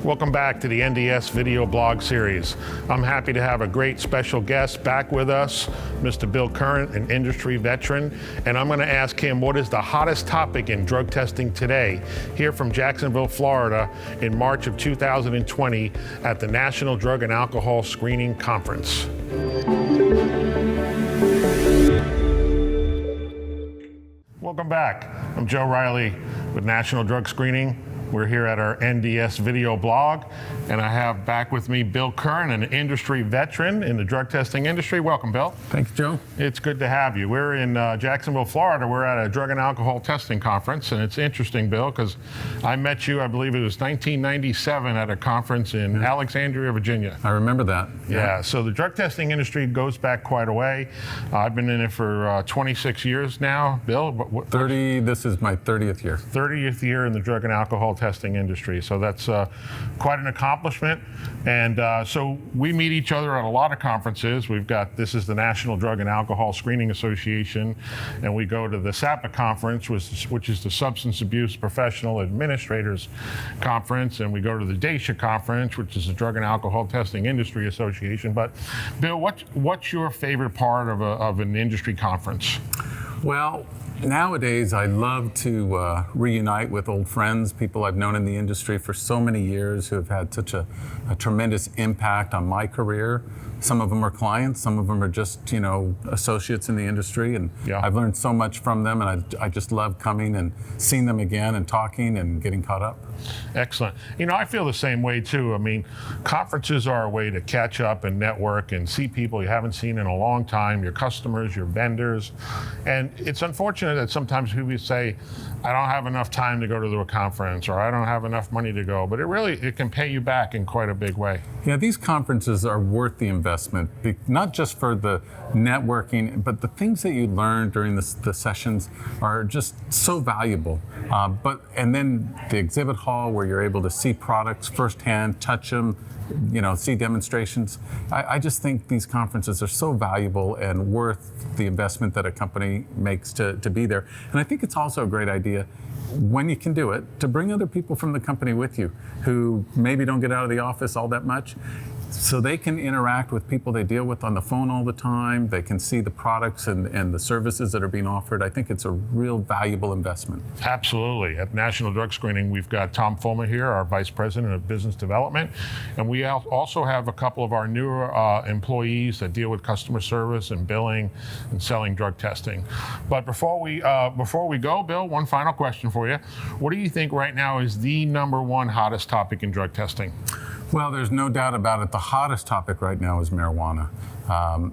Welcome back to the NDS video blog series. I'm happy to have a great special guest back with us, Mr. Bill Curran, an industry veteran, and I'm going to ask him what is the hottest topic in drug testing today, here from Jacksonville, Florida, in March of 2020 at the National Drug and Alcohol Screening Conference. Welcome back. I'm Joe Reilly with National Drug Screening. We're here at our NDS video blog, and I have back with me Bill Curran, an industry veteran in the drug testing industry. Welcome, Bill. Thanks, Joe. It's good to have you. We're in Jacksonville, Florida. We're at a drug and alcohol testing conference, and it's interesting, Bill, because I met you, I believe it was 1997 at a conference in Alexandria, Virginia. I remember that. Yeah, so the drug testing industry goes back quite a way. I've been in it for 26 years now, Bill. This is my 30th year. 30th year in the drug and alcohol testing industry. So that's quite an accomplishment. And so we meet each other at a lot of conferences. This is the National Drug and Alcohol Screening Association, and we go to the SAPAA conference, which is the Substance Abuse Professional Administrators Conference, and we go to the DATIA conference, which is the Drug and Alcohol Testing Industry Association. But Bill, what's your favorite part of an industry conference? Well, nowadays, I love to reunite with old friends, people I've known in the industry for so many years who have had such a tremendous impact on my career. Some of them are clients, some of them are just, associates in the industry, and I've learned so much from them, and I just love coming and seeing them again and talking and getting caught up. Excellent. I feel the same way too. I mean, conferences are a way to catch up and network and see people you haven't seen in a long time, your customers, your vendors. And it's unfortunate that sometimes people say, I don't have enough time to go to a conference, or I don't have enough money to go, but it can pay you back in quite a big way. Yeah, these conferences are worth the investment, not just for the networking, but the things that you learn during the sessions are just so valuable. And then the exhibit hall where you're able to see products firsthand, touch them, see demonstrations. I just think these conferences are so valuable and worth the investment that a company makes to be there. And I think it's also a great idea, when you can do it, to bring other people from the company with you who maybe don't get out of the office all that much, so they can interact with people they deal with on the phone all the time. They can see the products and the services that are being offered. I think it's a real valuable investment. Absolutely. At National Drug Screening, we've got Tom Fulmer here, our Vice President of Business Development, and we also have a couple of our newer employees that deal with customer service and billing and selling drug testing. But before we go, Bill, one final question for you. What do you think right now is the #1 hottest topic in drug testing? Well, there's no doubt about it. The hottest topic right now is marijuana.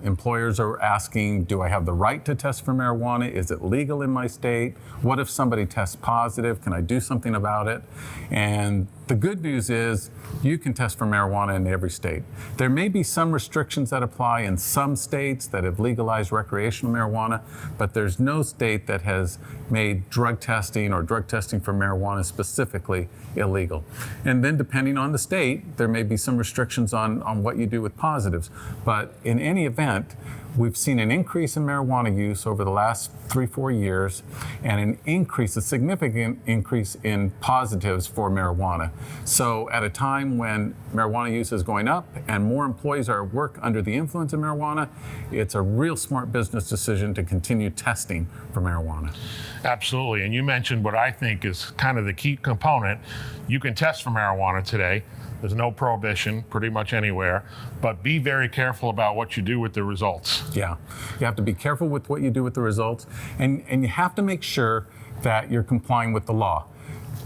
Employers are asking, do I have the right to test for marijuana? Is it legal in my state? What if somebody tests positive? Can I do something about it? And the good news is you can test for marijuana in every state. There may be some restrictions that apply in some states that have legalized recreational marijuana, but there's no state that has made drug testing or drug testing for marijuana specifically illegal. And then depending on the state, there may be some restrictions on what you do with positives. But in any event, we've seen an increase in marijuana use over the last 3-4 years, and a significant increase in positives for marijuana. So at a time when marijuana use is going up and more employees are at work under the influence of marijuana, it's a real smart business decision to continue testing for marijuana. Absolutely, and you mentioned what I think is kind of the key component. You can test for marijuana today. There's no prohibition pretty much anywhere, but be very careful about what you do with the results. Yeah, you have to be careful with what you do with the results, and you have to make sure that you're complying with the law.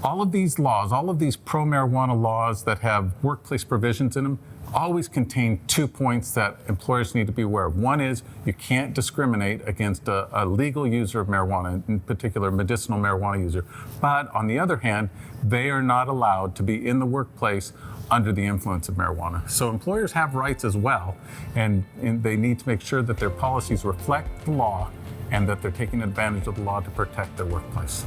All of these laws, all of these pro-marijuana laws that have workplace provisions in them, always contain 2 points that employers need to be aware of. One is you can't discriminate against a legal user of marijuana, in particular medicinal marijuana user. But on the other hand, they are not allowed to be in the workplace under the influence of marijuana. So employers have rights as well, and they need to make sure that their policies reflect the law and that they're taking advantage of the law to protect their workplace.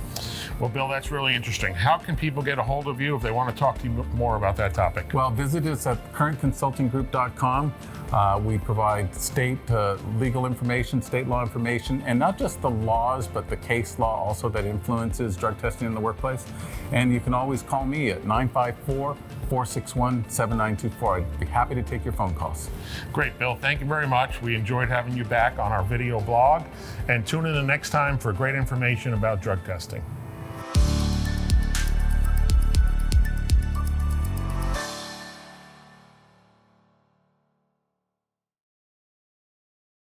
Well, Bill, that's really interesting. How can people get a hold of you if they want to talk to you more about that topic? Well, visit us at currentconsultinggroup.com. We provide state legal information, state law information, and not just the laws, but the case law also that influences drug testing in the workplace. And you can always call me at 954-461-7924. I'd be happy to take your phone calls. Great, Bill. Thank you very much. We enjoyed having you back on our video blog. And tune in the next time for great information about drug testing.